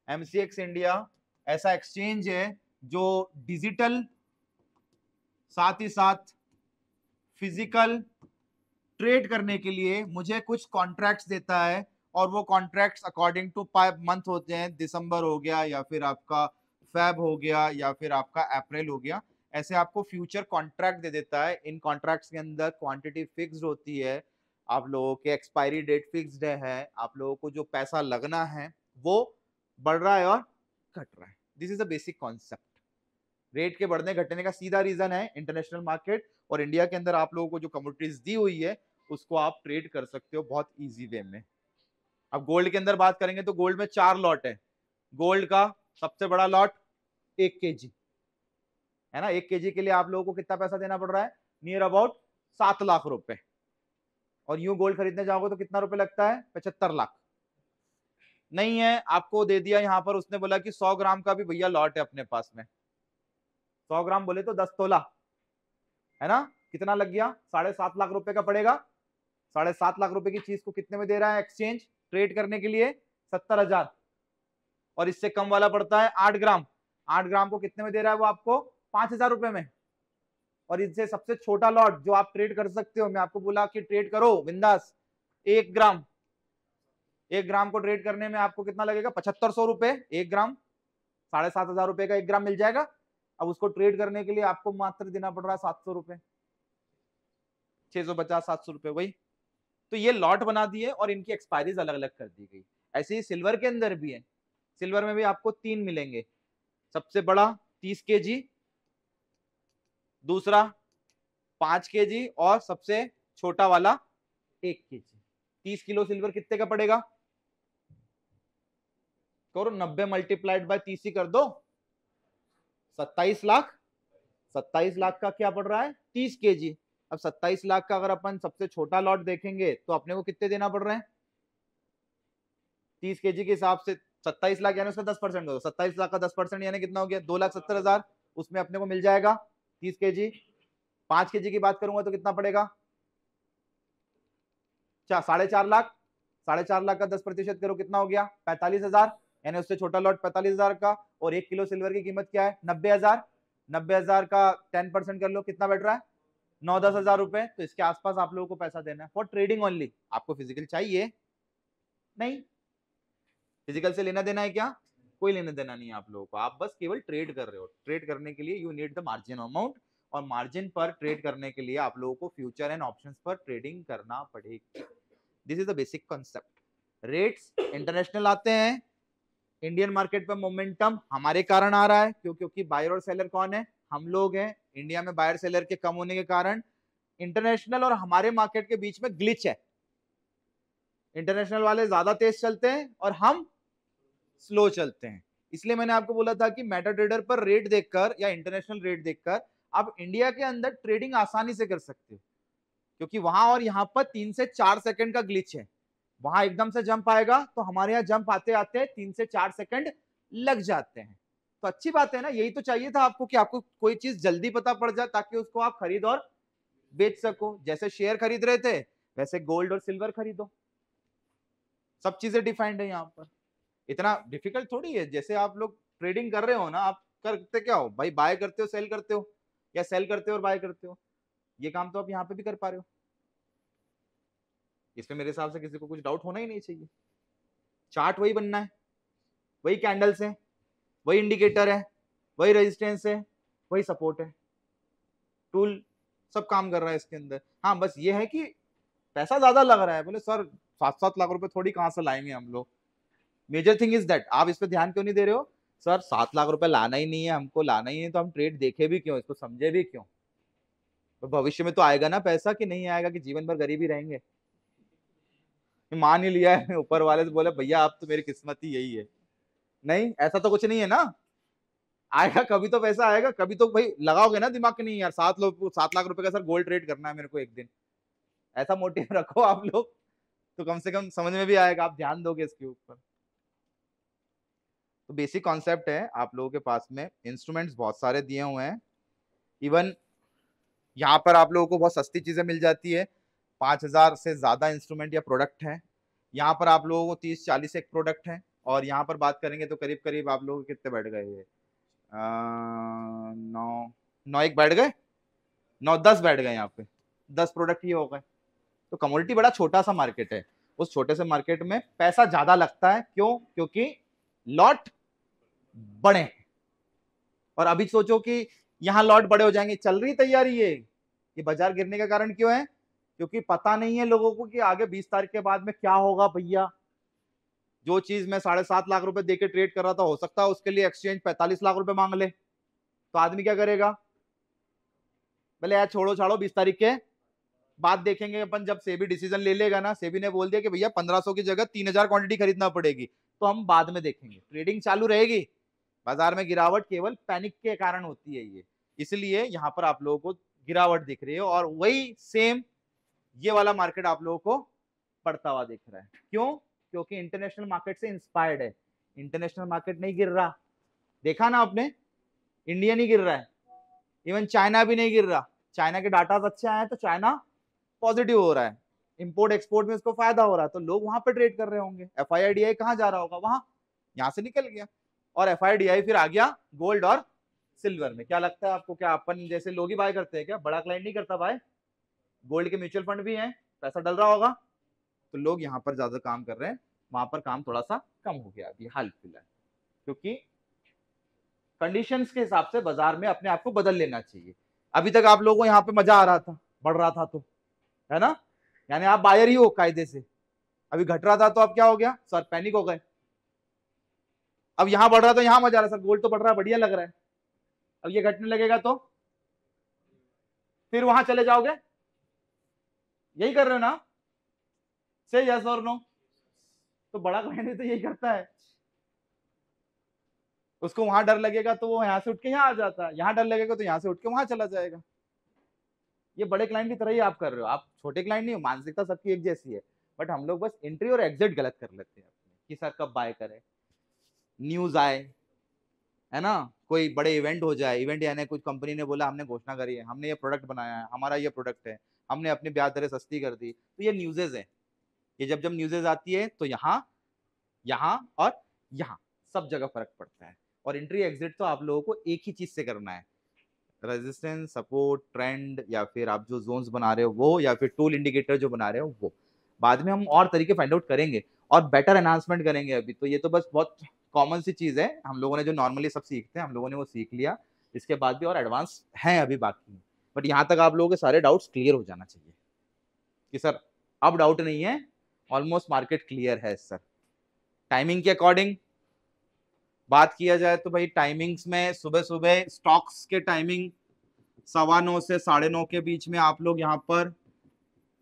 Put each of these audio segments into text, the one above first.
MCX India ऐसा exchange है जो डिजिटल साथ ही साथ फिजिकल ट्रेड करने के लिए मुझे कुछ कॉन्ट्रैक्ट्स देता है, और वो कॉन्ट्रैक्ट्स अकॉर्डिंग टू 5 मंथ होते हैं, दिसंबर हो गया या फिर आपका फेब हो गया या फिर आपका अप्रैल हो गया, ऐसे आपको फ्यूचर कॉन्ट्रैक्ट दे देता है। इन कॉन्ट्रैक्ट्स के अंदर क्वांटिटी फिक्स्ड होती है, आप लोगों के एक्सपायरी डेट फिक्स्ड है, आप लोगों को जो पैसा लगना है वो बढ़ रहा है और घट रहा है। This is the basic concept. Rate के बढ़ने घटने का सीधा रीजन है इंटरनेशनल मार्केट, और इंडिया के अंदर आप लोगों को जो कमोडिटीज दी हुई है उसको आप ट्रेड कर सकते हो बहुत इजी वे में। अब गोल्ड के अंदर बात करेंगे तो गोल्ड में 4 लॉट है। गोल्ड का सबसे बड़ा लॉट 1 केजी है ना। 1 केजी के लिए आप लोगों को कितना पैसा देना पड़ रहा है? नियर अबाउट 7 लाख रुपए। और यूं गोल्ड खरीदने जाओगे तो कितना रुपए लगता है? 75 लाख। नहीं है, आपको दे दिया यहां पर, उसने बोला कि 100 ग्राम का भी भैया लॉट है अपने पास में। 100 ग्राम बोले तो 10 तोला है ना। कितना लग गया? 7.5 लाख रुपए का पड़ेगा। 7.5 लाख रुपए की चीज को कितने में दे रहा है एक्सचेंज ट्रेड करने के लिए? 70,000। और इससे कम वाला पड़ता है 8 ग्राम। 8 ग्राम को कितने में दे रहा है वो आपको? 5,000 रुपए में। और इससे सबसे छोटा लॉट जो आप ट्रेड कर सकते हो, मैं आपको बोला कि ट्रेड करो बिंदास, 1 ग्राम। 1 ग्राम को ट्रेड करने में आपको कितना लगेगा? 7500 रुपए 1 ग्राम। 7,500 रुपए का 1 ग्राम मिल जाएगा। अब उसको ट्रेड करने के लिए आपको मात्र देना पड़ रहा है 700 रुपए, 650 700 रुपए वही। तो ये लॉट बना दिए और इनकी एक्सपायरीज अलग अलग कर दी गई। ऐसे ही सिल्वर के अंदर भी है। सिल्वर में भी आपको 3 मिलेंगे। सबसे बड़ा 30 केजी, दूसरा 5 केजी, और सबसे छोटा वाला 1 केजी। 30 किलो सिल्वर कितने का पड़ेगा? करो 90 मल्टीप्लाइड बाय 30 ही कर दो, 27 लाख। 27 लाख का क्या पड़ रहा है? 30 केजी। अब 27 लाख का अगर अपन सबसे छोटा लॉट देखेंगे तो अपने को कितने देना पड़ रहे हैं? 30 केजी के हिसाब से 27 लाख यानी उसका 10% दो। 27 लाख का 10% यानी कितना हो गया? 2,70,000। उसमें अपने को मिल जाएगा 30 केजी। 5 केजी की बात करूंगा तो कितना पड़ेगा? 4.5 लाख। 4.5 लाख का 10% करो, कितना हो गया? 45,000। यानी उससे छोटा लॉट 45,000 का। और 1 किलो सिल्वर की कीमत क्या है? 90,000। 90,000 का 10% कर लो, कितना बैठ रहा है? 9-10 हजार रुपए। तो इसके आसपास आप लोगों को पैसा देना है फॉर ट्रेडिंग ओनली। आपको फिजिकल चाहिए नहीं? फिजिकल से लेना देना है क्या? कोई लेना देना नहीं है आप लोगों को। आप बस केवल ट्रेड कर रहे हो। ट्रेड करने के लिए you need the margin amount, और मार्जिन पर ट्रेड करने के लिए आप लोगों को फ्यूचर एंड ऑप्शंस पर ट्रेडिंग करना पड़ेगी। This is the basic concept. Rates international आते हैं, इंडियन मार्केट पर मोमेंटम हमारे कारण आ रहा है। क्योंकि बायर और सेलर कौन है? हम लोग हैं। इंडिया में बायर सेलर के कम होने के कारण इंटरनेशनल और हमारे मार्केट के बीच में ग्लिच है। इंटरनेशनल वाले ज्यादा तेज चलते हैं और हम स्लो चलते हैं। इसलिए मैंने आपको बोला था कि मेटा ट्रेडर पर रेट देखकर या इंटरनेशनल रेट देखकर आप इंडिया के अंदर ट्रेडिंग आसानी से कर सकते हो। क्योंकि वहां और यहाँ पर 3 से 4 सेकंड का ग्लिच है। वहां एकदम से जंप आएगा तो हमारे यहाँ जंप आते आते 3 से 4 सेकंड लग जाते हैं। तो अच्छी बात है ना। यही तो चाहिए था आपको कि आपको कोई चीज जल्दी पता पड़ जाए ताकि उसको आप खरीद और बेच सको। जैसे शेयर खरीद रहे थे वैसे गोल्ड और सिल्वर खरीदो। सब चीजें डिफाइंड है यहाँ पर। इतना डिफिकल्ट थोड़ी है। जैसे आप लोग ट्रेडिंग कर रहे हो ना, आप करते क्या हो भाई? बाय करते हो, सेल करते हो, या सेल करते हो और बाय करते हो। ये काम तो आप यहाँ पे भी कर पा रहे हो। इसमें मेरे हिसाब से किसी को कुछ डाउट होना ही नहीं चाहिए। चार्ट वही बनना है, वही कैंडल्स है, वही इंडिकेटर है, वही रेजिस्टेंस है, वही सपोर्ट है। टूल सब काम कर रहा है इसके अंदर। हाँ बस ये है कि पैसा ज्यादा लग रहा है। बोले सर 7-7 लाख रुपए थोड़ी कहां से लाएंगे हम लोग। मेजर थिंग इज दैट आप इस पे ध्यान क्यों नहीं दे रहे हो? सर 7 लाख रुपए लाना ही नहीं है हमको, लाना ही नहीं तो हम ट्रेड देखे भी क्यों, इसको समझे भी क्यों? तो भविष्य में तो आएगा ना पैसा, कि नहीं आएगा कि जीवन भर गरीब ही रहेंगे? मान ही लिया है ऊपर वाले से, बोले भैया आप तो मेरी किस्मत ही यही है। नहीं, ऐसा तो कुछ नहीं है ना। आएगा कभी तो पैसा आएगा, कभी तो भाई लगाओगे ना दिमाग। नहीं यार 7 लाख रुपए का सर गोल्ड ट्रेड करना है मेरे को एक दिन, ऐसा मोटिव रखो आप लोग, तो कम से कम समझ में भी आएगा, आप ध्यान दोगे इसके ऊपर। तो बेसिक कॉन्सेप्ट है। आप लोगों के पास में इंस्ट्रूमेंट्स बहुत सारे दिए हुए हैं। इवन यहाँ पर आप लोगों को बहुत सस्ती चीजें मिल जाती है। 5,000 से ज्यादा इंस्ट्रूमेंट या प्रोडक्ट हैं। यहाँ पर आप लोगों को 30-40 एक प्रोडक्ट है और यहाँ पर बात करेंगे तो करीब करीब आप लोग कितने बैठ गए? ये 9 एक बैठ गए, 9-10 बैठ गए, यहाँ पे 10 प्रोडक्ट ये हो गए। तो कमोडिटी बड़ा छोटा सा मार्केट है, उस छोटे से मार्केट में पैसा ज्यादा लगता है। क्यों? क्योंकि लॉट बड़े हैं। और अभी सोचो कि यहाँ लॉट बड़े हो जाएंगे, चल रही तैयारी ये बाजार गिरने का कारण क्यों है? क्योंकि पता नहीं है लोगों को कि आगे 20 तारीख के बाद में क्या होगा। भैया जो चीज मैं 7.5 लाख रुपए देके ट्रेड कर रहा था, हो सकता है उसके लिए एक्सचेंज 45 लाख रुपए मांग ले, तो आदमी क्या करेगा? बोले यार छोड़ो छाड़ो, 20 तारीख के बाद देखेंगे अपन। जब सेबी डिसीजन ले लेगा ना, सेबी ने बोल दिया कि भैया 1500 की जगह 3000 क्वांटिटी खरीदना पड़ेगी, तो हम बाद में देखेंगे, ट्रेडिंग चालू रहेगी। बाजार में गिरावट केवल पैनिक के कारण होती है ये, इसलिए यहाँ पर आप लोगों को गिरावट दिख रही है। और वही सेम ये वाला मार्केट आप लोगों को बढ़ता हुआ दिख रहा है। क्यों? क्योंकि इंटरनेशनल मार्केट से इंस्पायर्ड है। इंटरनेशनल मार्केट नहीं गिर रहा, देखा ना आपने, इंडिया नहीं गिर रहा है, इवन चाइना भी नहीं गिर रहा। चाइना के डाटा अच्छे आए हैं तो चाइना पॉजिटिव हो रहा है, इंपोर्ट एक्सपोर्ट में उसको फायदा हो रहा है, तो लोग वहां पर ट्रेड कर रहे होंगे। FIDI कहाँ जा रहा होगा? वहां, यहां से निकल गया और FIDI फिर आ गया गोल्ड और सिल्वर में। क्या लगता है आपको, क्या अपन जैसे लोग ही बाय करते हैं क्या? बड़ा क्लाइंट नहीं करता बाय, गोल्ड के म्यूचुअल फंड भी हैं, पैसा डल रहा होगा, तो लोग यहाँ पर ज्यादा काम कर रहे हैं, वहां पर काम थोड़ा सा कम हो गया अभी हाल फिलहाल, क्योंकि कंडीशंस के हिसाब से बाजार में अपने आप को बदल लेना चाहिए। अभी तक आप लोगों को यहाँ पे मजा आ रहा था, बढ़ रहा था तो, है ना, यानी आप बायर ही हो कायदे से। अभी घट रहा था तो अब क्या हो गया सर? पैनिक हो गए। अब यहां बढ़ रहा तो यहां मजा आ रहा सर, गोल्ड तो बढ़ रहा है, बढ़िया लग रहा है। अब ये घटने लगेगा तो फिर वहां चले जाओगे, यही कर रहे हो ना? से यस और नो? तो बड़ा क्लाइंट तो यही करता है, उसको वहां डर लगेगा तो वो यहां से उठ के यहां आ जाता है, यहां डर लगेगा तो यहां से उठ के वहां चला जाएगा। ये बड़े क्लाइंट की तरह ही आप कर रहे हो, आप छोटे क्लाइंट नहीं हो, मानसिकता सबकी एक जैसी है। बट हम लोग बस एंट्री और एग्जिट गलत कर लेते हैं अपने, कि सर कब बाय करें, न्यूज आए, है ना, कोई बड़े इवेंट हो जाए, इवेंट यानी कुछ कंपनी ने बोला हमने घोषणा करी है, हमने ये प्रोडक्ट बनाया है, हमारा ये प्रोडक्ट है, हमने अपनी ब्याज दरें सस्ती कर दी, तो ये न्यूजेज है। ये जब जब न्यूजेज आती है तो यहाँ और यहाँ सब जगह फर्क पड़ता है। और एंट्री एग्जिट तो आप लोगों को एक ही चीज से करना है, रेजिस्टेंस, सपोर्ट, ट्रेंड, या फिर आप जो जोन्स बना रहे हो वो, या फिर टूल इंडिकेटर जो बना रहे हो वो। बाद में हम और तरीके फाइंड आउट करेंगे और बेटर एनहांसमेंट करेंगे। अभी तो ये तो बस बहुत कॉमन सी चीज है, हम लोगों ने जो नॉर्मली सब सीखते हैं हम लोगों ने वो सीख लिया। इसके बाद भी और एडवांस हैं अभी बाकी, बट यहाँ तक आप लोगों के सारे डाउट्स क्लियर हो जाना चाहिए कि सर अब डाउट नहीं है, ऑलमोस्ट मार्केट क्लियर है सर। टाइमिंग के अकॉर्डिंग बात किया जाए तो भाई टाइमिंग्स में सुबह सुबह स्टॉक्स के टाइमिंग 9:15 से 9:30 के बीच में आप लोग यहाँ पर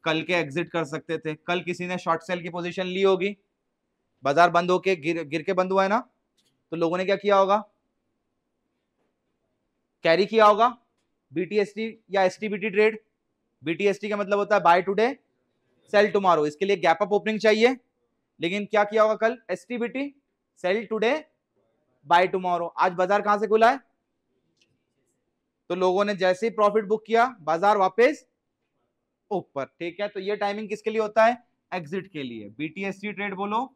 कल के एग्जिट कर सकते थे। कल किसी ने शॉर्ट सेल की पोजीशन ली होगी, बाजार बंद होके गिर के बंद हुआ है ना, तो लोगों ने क्या किया होगा? कैरी किया होगा BTST या STBT ट्रेड। BTST का मतलब होता है बाय टुडे सेल टुमारो, इसके लिए गैप अप ओपनिंग चाहिए। लेकिन क्या किया होगा कल? STBT sell today buy tomorrow. आज बाजार कहां से खुला है? तो लोगों ने जैसे ही प्रॉफिट बुक किया बाजार वापस ऊपर, ठीक है। तो ये टाइमिंग किसके लिए होता है? एग्जिट के लिए। BTST ट्रेड बोलो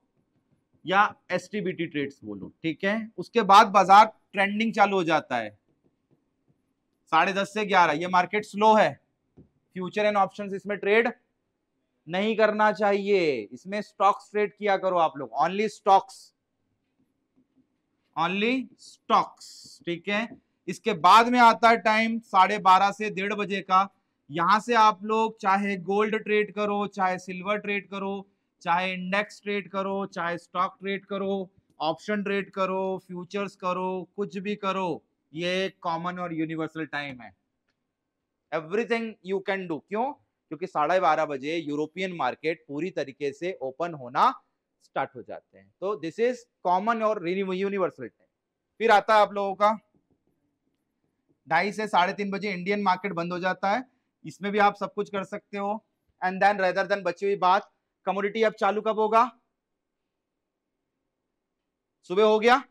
या STBT ट्रेड्स बोलो, ठीक है। उसके बाद बाजार ट्रेंडिंग चालू हो जाता है 10:30 से 11। ये मार्केट स्लो है, फ्यूचर एंड ऑप्शंस इसमें ट्रेड नहीं करना चाहिए, इसमें स्टॉक्स ट्रेड किया करो आप लोग, ओनली स्टॉक्स, ठीक है। इसके बाद में आता है टाइम 12:30 से 1:30 बजे का। यहां से आप लोग चाहे गोल्ड ट्रेड करो, चाहे सिल्वर ट्रेड करो, चाहे इंडेक्स ट्रेड करो, चाहे स्टॉक ट्रेड करो, ऑप्शन ट्रेड करो, फ्यूचर्स करो, कुछ भी करो, ये कॉमन और यूनिवर्सल टाइम है। Everything you can do. क्यों? क्योंकि 12:30 बजे यूरोपियन मार्केट पूरी तरीके से ओपन होना स्टार्ट हो जाते हैं। तो दिस इज कॉमन और यूनिवर्सल टाइम। फिर आता है आप लोगों का 2:30 से 3:30 बजे इंडियन मार्केट बंद हो जाता है, इसमें भी आप सब कुछ कर सकते हो। एंड देन रेदर देन बची हुई बात, कमोडिटी अब चालू कब होगा? सुबह हो गया,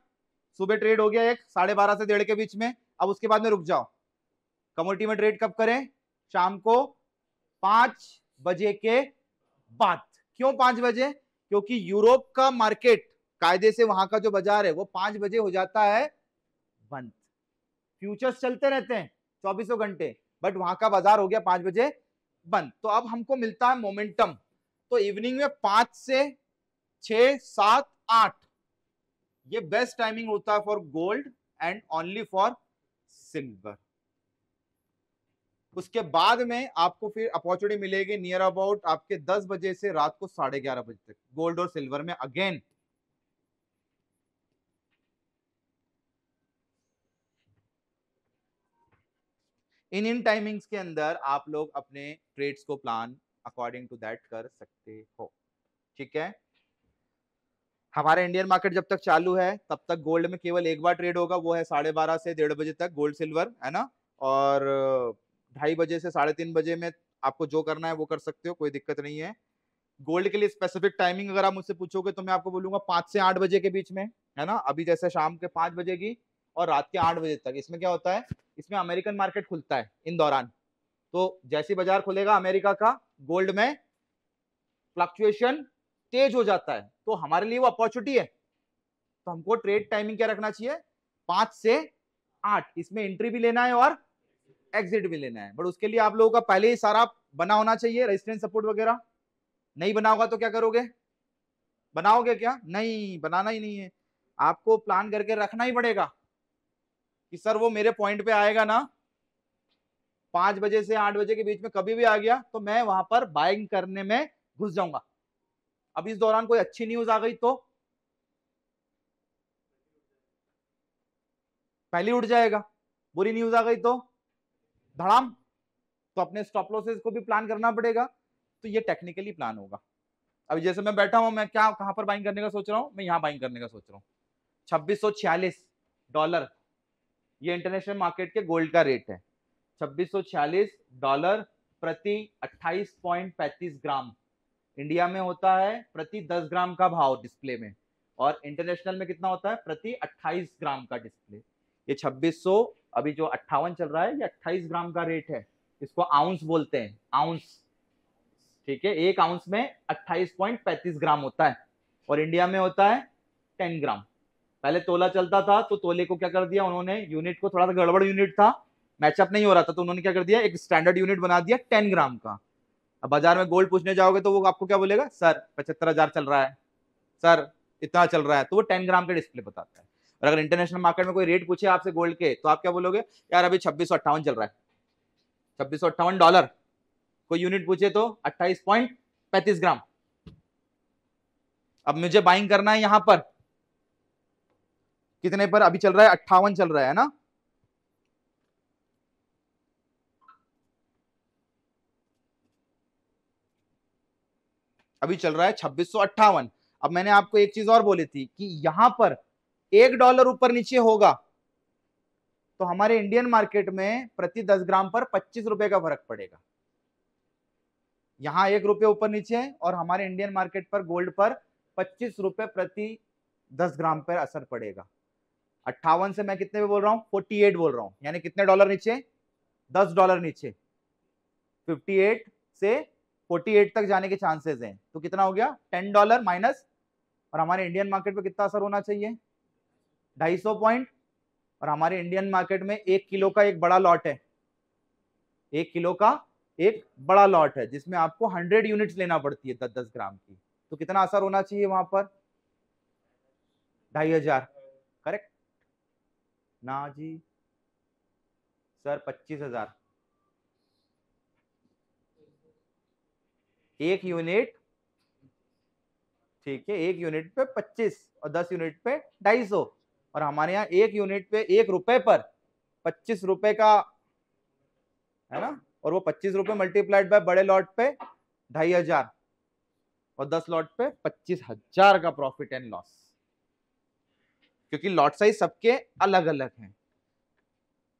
सुबह ट्रेड हो गया एक 12:30 से 1:30 के बीच में। अब उसके बाद में रुक जाओ, कमोडिटी में ट्रेड कब करें? शाम को 5 बजे के बाद। क्यों 5 बजे? क्योंकि यूरोप का मार्केट कायदे से वहां का जो बाजार है वो 5 बजे हो जाता है बंद। फ्यूचर्स चलते रहते हैं 24 घंटे, बट वहां का बाजार हो गया 5 बजे बंद। तो अब हमको मिलता है मोमेंटम। तो इवनिंग में 5 से 6, 7, 8 ये बेस्ट टाइमिंग होता है for gold and only for silver. उसके बाद में आपको फिर अपॉर्चुनिटी मिलेगी नियर अबाउट आपके 10 बजे से रात को 11:30 बजे तक गोल्ड और सिल्वर में अगेन। इन टाइमिंग्स के अंदर आप लोग अपने ट्रेड्स को प्लान अकॉर्डिंग टू दैट कर सकते हो। ठीक है, हमारा इंडियन मार्केट जब तक चालू है तब तक गोल्ड में केवल एक बार ट्रेड होगा, वो है 12:30 से 1:30 बजे तक गोल्ड सिल्वर, है ना। और 2:30 बजे से 3:30 बजे में आपको जो करना है वो कर सकते हो, कोई दिक्कत नहीं है। गोल्ड के लिए स्पेसिफिक टाइमिंग अगर आप मुझसे पूछोगे तो मैं आपको बोलूंगा 5 से 8 बजे के बीच में, है ना। अभी जैसे शाम के 5 बजे की और रात के 8 बजे तक, इसमें क्या होता है, इसमें अमेरिकन मार्केट खुलता है इन दौरान। तो जैसे बाजार खुलेगा अमेरिका का, गोल्ड में फ्लक्चुएशन तेज हो जाता है, तो हमारे लिए वो अपॉर्चुनिटी है। तो हमको ट्रेड टाइमिंग क्या रखना चाहिए, 5 से 8। इसमें एंट्री भी लेना है और एग्जिट भी लेना है, बट उसके लिए आप लोगों का पहले ही सारा बना होना चाहिए, रेजिस्टेंस सपोर्ट वगैरह। नहीं बना होगा तो क्या करोगे, बनाओगे क्या, नहीं बनाना ही नहीं है। आपको प्लान करके रखना ही पड़ेगा कि सर वो मेरे पॉइंट पे आएगा ना 5 बजे से 8 बजे के बीच में, कभी भी आ गया तो मैं वहां पर बाइंग करने में घुस जाऊंगा। अब इस दौरान कोई अच्छी न्यूज आ गई तो पहले उठ जाएगा, बुरी न्यूज आ गई तो धड़ाम। तो अपने स्टॉप लॉसेस को भी प्लान करना पड़ेगा। तो ये टेक्निकली प्लान होगा। अभी जैसे मैं बैठा हूं, मैं क्या कहां पर बाइंग करने का सोच रहा हूं, मैं यहां बाइंग करने का सोच रहा हूं। $2646 ये इंटरनेशनल मार्केट के गोल्ड का रेट है। $2646 प्रति 28.35 ग्राम। इंडिया में होता है प्रति 10 ग्राम का भाव डिस्प्ले में, और इंटरनेशनल में कितना होता है, प्रति 28 ग्राम का डिस्प्ले। ये 2600 अभी जो 58 चल रहा है, ये 28 ग्राम का रेट है। इसको आउंस बोलते हैं, आउंस। ठीक है, एक आउंस में 28.35 ग्राम होता है, और इंडिया में होता है 10 ग्राम। पहले तोला चलता था, तो तोले को क्या कर दिया उन्होंने, यूनिट को, थोड़ा सा गड़बड़ यूनिट था, मैचअप नहीं हो रहा था, तो उन्होंने क्या कर दिया, एक स्टैंडर्ड यूनिट बना दिया 10 ग्राम का। अब बाजार में गोल्ड पूछने जाओगे तो वो आपको क्या बोलेगा, सर 75,000 चल रहा है, सर इतना चल रहा है, तो वो 10 ग्राम के डिस्प्ले बताता है। और अगर इंटरनेशनल मार्केट में कोई रेट पूछे आपसे गोल्ड के, तो आप क्या बोलोगे, यार अभी 2658 चल रहा है, $2658। कोई यूनिट पूछे तो 28.35 ग्राम। अब मुझे बाइंग करना है यहां पर कितने पर, अभी चल रहा है 58 चल रहा है ना। अभी चल रहा है 2658। अब मैंने आपको एक चीज और बोली थी कि यहां पर $1 ऊपर नीचे होगा तो हमारे इंडियन मार्केट में प्रति 10 ग्राम पर 25 रुपए का फर्क पड़ेगा। यहां ₹1 ऊपर नीचे और हमारे इंडियन मार्केट पर गोल्ड पर 25 रुपए प्रति 10 ग्राम पर असर पड़ेगा। 58 से मैं कितने पे बोल रहा हूं, 48 बोल रहा हूं, यानी कितने डॉलर नीचे, $10 नीचे। 58 से 48 तक जाने के चांसेस हैं, तो कितना हो गया, $10 माइनस। और हमारे इंडियन मार्केट पे कितना असर होना चाहिए, 250 पॉइंट। और हमारे इंडियन मार्केट में 1 किलो का एक बड़ा लॉट है, 1 किलो का एक बड़ा लॉट है, जिसमें आपको 100 यूनिट्स लेना पड़ती है 10-10 ग्राम की। तो कितना असर होना चाहिए वहां पर, 2500। करेक्ट ना जी सर, 25,000 एक यूनिट। ठीक है, एक यूनिट पे 25 और 10 यूनिट पे 250। और हमारे यहाँ एक यूनिट पे ₹1 पर 25 रुपए का है ना, और वो 25 रुपए मल्टीप्लाइड बाय बड़े लॉट पे 2500 और 10 लॉट पे 25,000 का प्रॉफिट एंड लॉस, क्योंकि लॉट साइज सबके अलग अलग हैं।